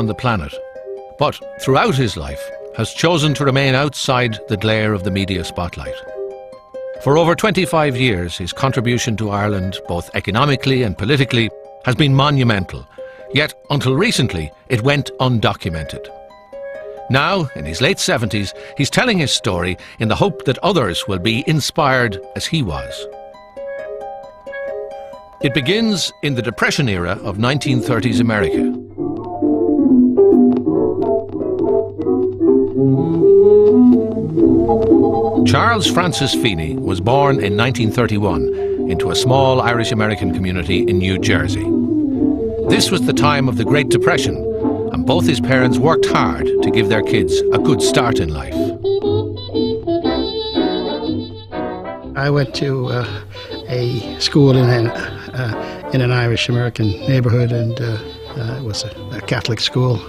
on the planet, but throughout his life has chosen to remain outside the glare of the media spotlight. For over 25 years, his contribution to Ireland, both economically and politically, has been monumental, yet until recently it went undocumented. Now, in his late 70s, he's telling his story in the hope that others will be inspired as he was. It begins in the Depression era of 1930s America. Charles Francis Feeney was born in 1931 into a small Irish-American community in New Jersey. This was the time of the Great Depression, and both his parents worked hard to give their kids a good start in life. I went to a school in an Irish-American neighborhood, and it was a Catholic school.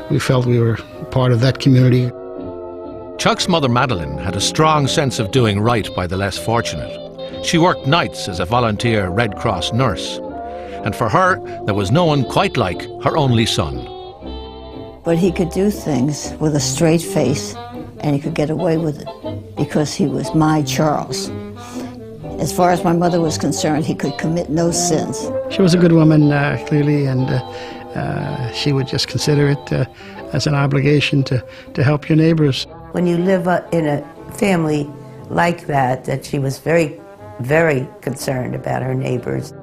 We felt we were part of that community. Chuck's mother, Madeline, had a strong sense of doing right by the less fortunate. She worked nights as a volunteer Red Cross nurse, and for her, there was no one quite like her only son. But he could do things with a straight face, and he could get away with it because he was my Charles. As far as my mother was concerned, he could commit no sins. She was a good woman, clearly, and she would just consider it as an obligation to help your neighbors. When you live in a family like that she was very, very concerned about her neighbors,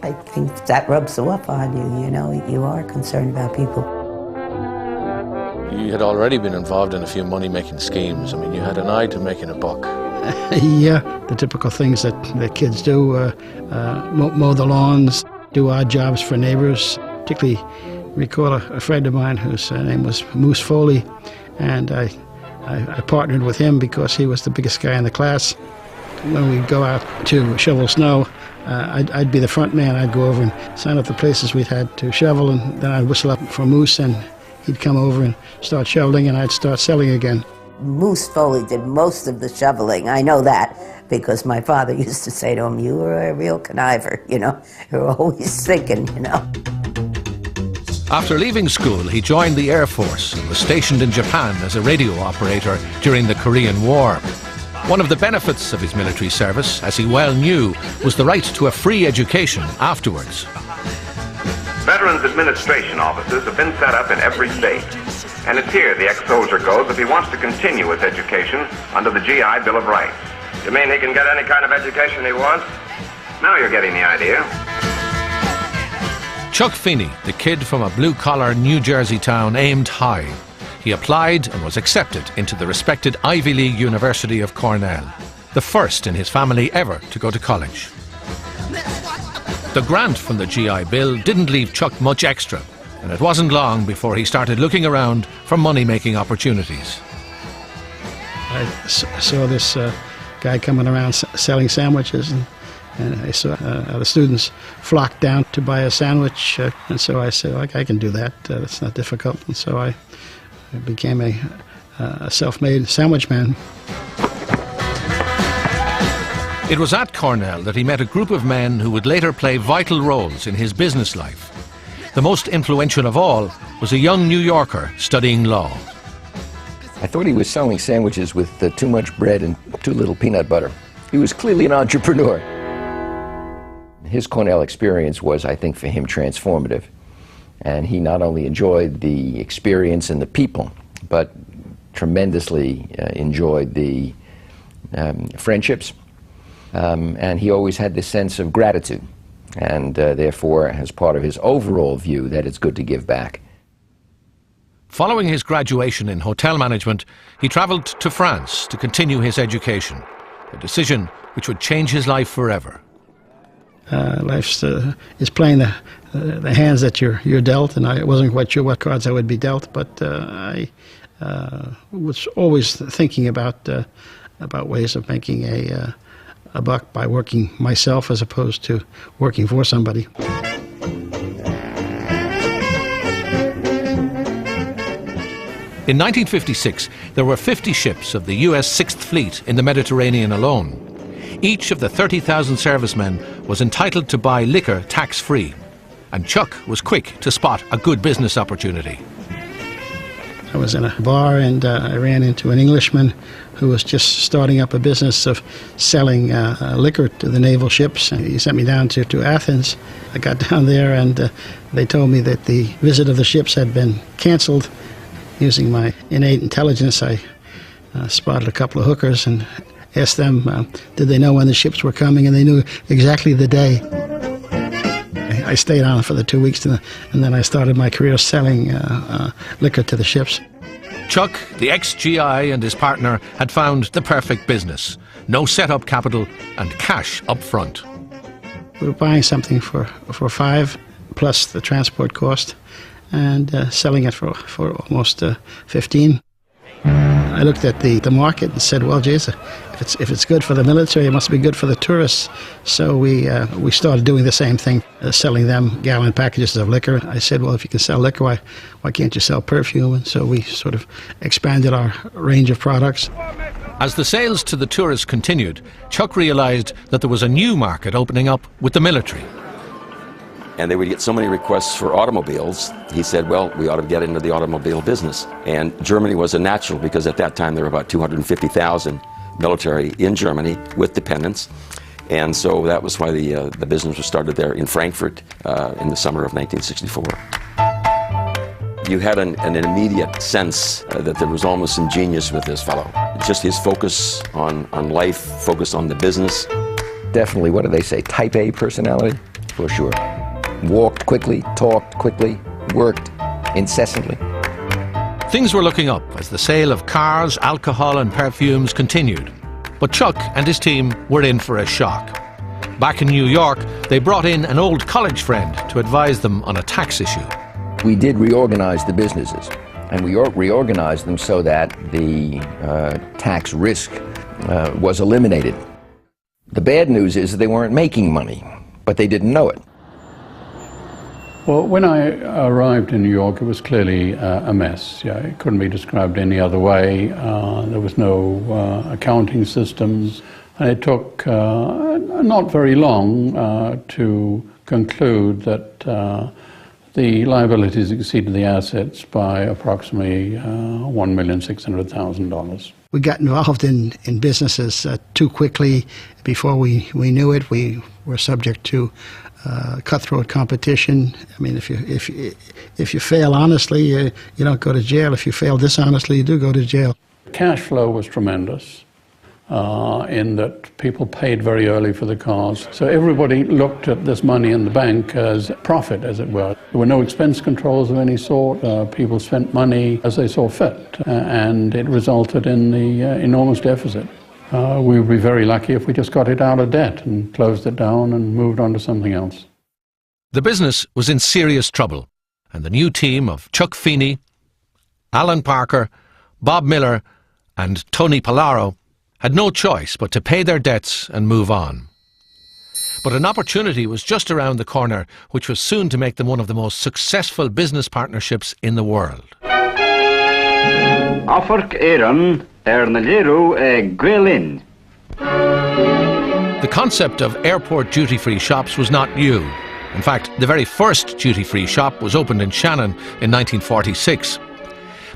I think that rubs off on you, you know, you are concerned about people. You had already been involved in a few money-making schemes. I mean, you had an eye to making a buck. Yeah, the typical things that the kids do, mow the lawns, do odd jobs for neighbors. Particularly recall a friend of mine whose name was Moose Foley, and I partnered with him because he was the biggest guy in the class. When we'd go out to shovel snow, I'd be the front man. I'd go over and sign up the places we'd had to shovel, and then I'd whistle up for Moose, and he'd come over and start shoveling, and I'd start selling again. Moose Foley did most of the shoveling, I know that, because my father used to say to him, "You were a real conniver, you know, you're always thinking, you know." After leaving school, he joined the Air Force and was stationed in Japan as a radio operator during the Korean War. One of the benefits of his military service, as he well knew, was the right to a free education afterwards. Veterans Administration offices have been set up in every state, and it's here the ex-soldier goes if he wants to continue his education under the GI Bill of Rights. You mean he can get any kind of education he wants? Now you're getting the idea. Chuck Feeney, the kid from a blue-collar New Jersey town, aimed high. He applied and was accepted into the respected Ivy League University of Cornell, the first in his family ever to go to college. The grant from the GI Bill didn't leave Chuck much extra, and it wasn't long before he started looking around for money-making opportunities. I saw this guy coming around selling sandwiches, and I saw the students flock down to buy a sandwich, and so I said, I can do that, it's not difficult, and so I became a self-made sandwich man. It was at Cornell that he met a group of men who would later play vital roles in his business life. The most influential of all was a young New Yorker studying law. I thought he was selling sandwiches with too much bread and too little peanut butter. He was clearly an entrepreneur. His Cornell experience was, I think, for him transformative. And he not only enjoyed the experience and the people, but tremendously enjoyed the friendships. And he always had this sense of gratitude, and therefore, as part of his overall view, that it's good to give back. Following his graduation in hotel management, he travelled to France to continue his education, a decision which would change his life forever. Life is playing the hands that you're dealt, and I wasn't quite sure what cards I would be dealt, but I was always thinking about ways of making a buck by working myself as opposed to working for somebody. In 1956, there were 50 ships of the US 6th Fleet in the Mediterranean alone. Each of the 30,000 servicemen was entitled to buy liquor tax-free. and Chuck was quick to spot a good business opportunity. I was in a bar and I ran into an Englishman who was just starting up a business of selling liquor to the naval ships. And he sent me down to Athens. I got down there and they told me that the visit of the ships had been canceled. Using my innate intelligence, I spotted a couple of hookers and asked them, did they know when the ships were coming, and they knew exactly the day. I stayed on for the 2 weeks, and then I started my career selling liquor to the ships. Chuck, the ex-GI, and his partner had found the perfect business. No set-up capital and cash up front. We were buying something for $5 plus the transport cost and selling it for almost $15. I looked at the market and said, well, geez, if it's good for the military, it must be good for the tourists. So we started doing the same thing, selling them gallon packages of liquor. I said, well, if you can sell liquor, why can't you sell perfume? And so we sort of expanded our range of products. As the sales to the tourists continued, Chuck realized that there was a new market opening up with the military. And they would get so many requests for automobiles, he said, well, we ought to get into the automobile business. And Germany was a natural, because at that time there were about 250,000 military in Germany with dependents. And so that was why the business was started there in Frankfurt in the summer of 1964. You had an immediate sense that there was almost some genius with this fellow. Just his focus on life, focus on the business. Definitely, what do they say, type A personality? For sure. Walked quickly, talked quickly, worked incessantly. Things were looking up as the sale of cars, alcohol and perfumes continued. But Chuck and his team were in for a shock. Back in New York, they brought in an old college friend to advise them on a tax issue. We did reorganize the businesses, and we reorganized them so that the tax risk was eliminated. The bad news is that they weren't making money, but they didn't know it. Well, when I arrived in New York, it was clearly a mess. Yeah, it couldn't be described any other way. There was no accounting systems, and it took not very long to conclude that the liabilities exceeded the assets by approximately $1,600,000. We got involved in businesses too quickly. Before we knew it, we were subject to cutthroat competition. I mean, if you fail honestly, you don't go to jail. If you fail dishonestly, you do go to jail. Cash flow was tremendous in that people paid very early for the cars. So everybody looked at this money in the bank as profit, as it were. There were no expense controls of any sort. People spent money as they saw fit, and it resulted in the enormous deficit. We would be very lucky if we just got it out of debt and closed it down and moved on to something else. The business was in serious trouble, and the new team of Chuck Feeney, Alan Parker, Bob Miller and Tony Pallaro had no choice but to pay their debts and move on. But an opportunity was just around the corner, which was soon to make them one of the most successful business partnerships in the world. The concept of airport duty-free shops was not new. In fact, the very first duty-free shop was opened in Shannon in 1946.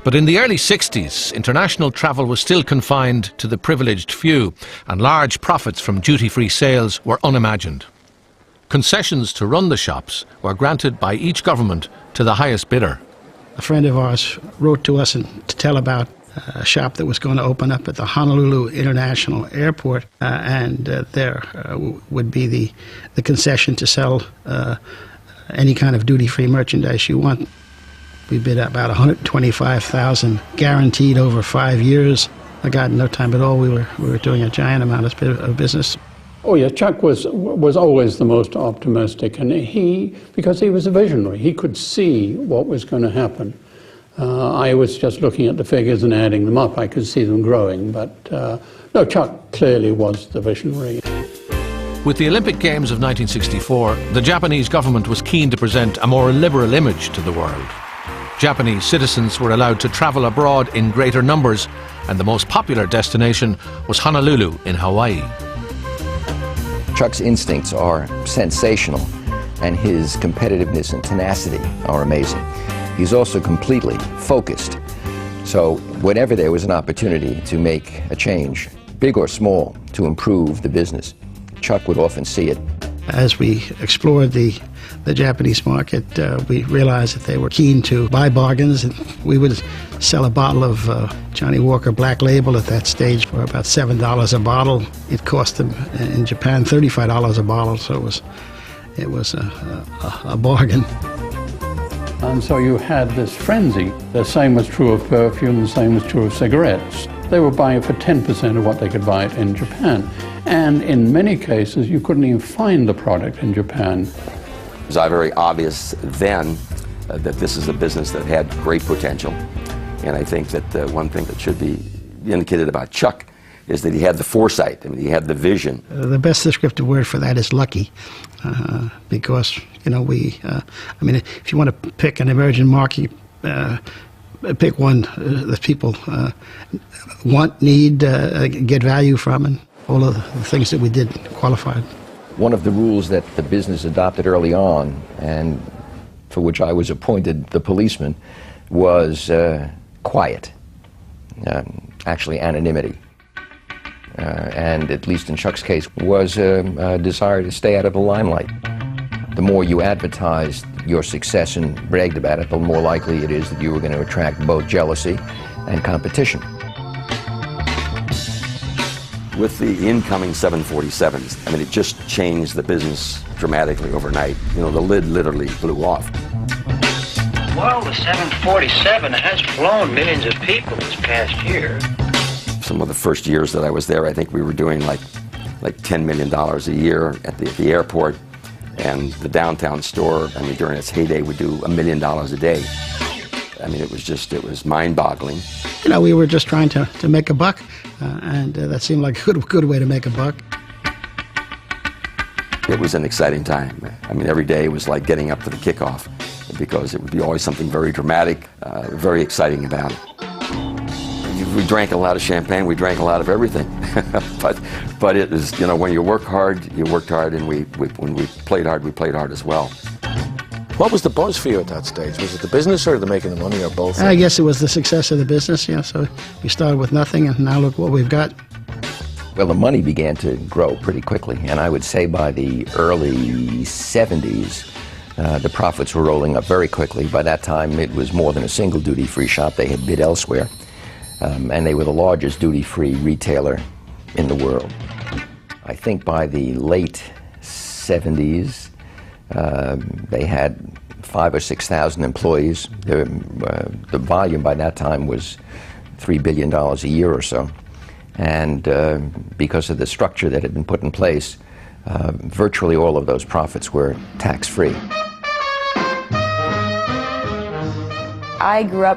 But in the early 60s, international travel was still confined to the privileged few, and large profits from duty-free sales were unimagined. Concessions to run the shops were granted by each government to the highest bidder. A friend of ours wrote to us to tell about a shop that was going to open up at the Honolulu International Airport, and there would be the concession to sell any kind of duty-free merchandise you want. We bid about $125,000, guaranteed over 5 years. I got in no time at all. We were doing a giant amount of business. Oh yeah, Chuck was always the most optimistic, and because he was a visionary, he could see what was going to happen. I was just looking at the figures and adding them up. I could see them growing, but no, Chuck clearly was the visionary. With the Olympic Games of 1964, the Japanese government was keen to present a more liberal image to the world. Japanese citizens were allowed to travel abroad in greater numbers, and the most popular destination was Honolulu in Hawaii. Chuck's instincts are sensational, and his competitiveness and tenacity are amazing. He's also completely focused. So whenever there was an opportunity to make a change, big or small, to improve the business, Chuck would often see it. As we explored the Japanese market, we realized that they were keen to buy bargains. And we would sell a bottle of Johnny Walker Black Label at that stage for about $7 a bottle. It cost them in Japan $35 a bottle, so it was a bargain. And so you had this frenzy. The same was true of perfume, the same was true of cigarettes. They were buying it for 10% of what they could buy it in Japan. And in many cases, you couldn't even find the product in Japan. It was very obvious then that this is a business that had great potential. And I think that one thing that should be indicated about Chuck is that he had the foresight. I mean, he had the vision. The best descriptive word for that is lucky, because, you know, I mean, if you want to pick an emerging market, pick one that people want, need, get value from, and all of the things that we did qualified. One of the rules that the business adopted early on, and for which I was appointed the policeman, was quiet, actually anonymity. And at least in Chuck's case, was a desire to stay out of the limelight. The more you advertised your success and bragged about it, the more likely it is that you were going to attract both jealousy and competition. With the incoming 747s, I mean, it just changed the business dramatically overnight. You know, the lid literally flew off. Well, the 747 has flown millions of people this past year. Some of the first years that I was there, I think we were doing like $10 million a year at the airport. And the downtown store, I mean, during its heyday, would do $1 million a day. I mean, it was mind-boggling. You know, we were just trying to make a buck, and that seemed like a good way to make a buck. It was an exciting time. I mean, every day was like getting up for the kickoff, because it would be always something very dramatic, very exciting about it. We drank a lot of champagne, we drank a lot of everything. but it is, you know, when you work hard, you worked hard, and when we played hard as well. What was the buzz for you at that stage? Was it the business or the making the money, or both? I guess it was the success of the business, yeah. So we started with nothing, and now look what we've got. Well, the money began to grow pretty quickly, and I would say by the early 70s, the profits were rolling up very quickly. By that time, it was more than a single duty-free shop. They had bid elsewhere. And they were the largest duty-free retailer in the world. I think by the late 70s, they had 5,000 or 6,000 employees. The volume by that time was $3 billion a year or so. And because of the structure that had been put in place, virtually all of those profits were tax-free. I grew up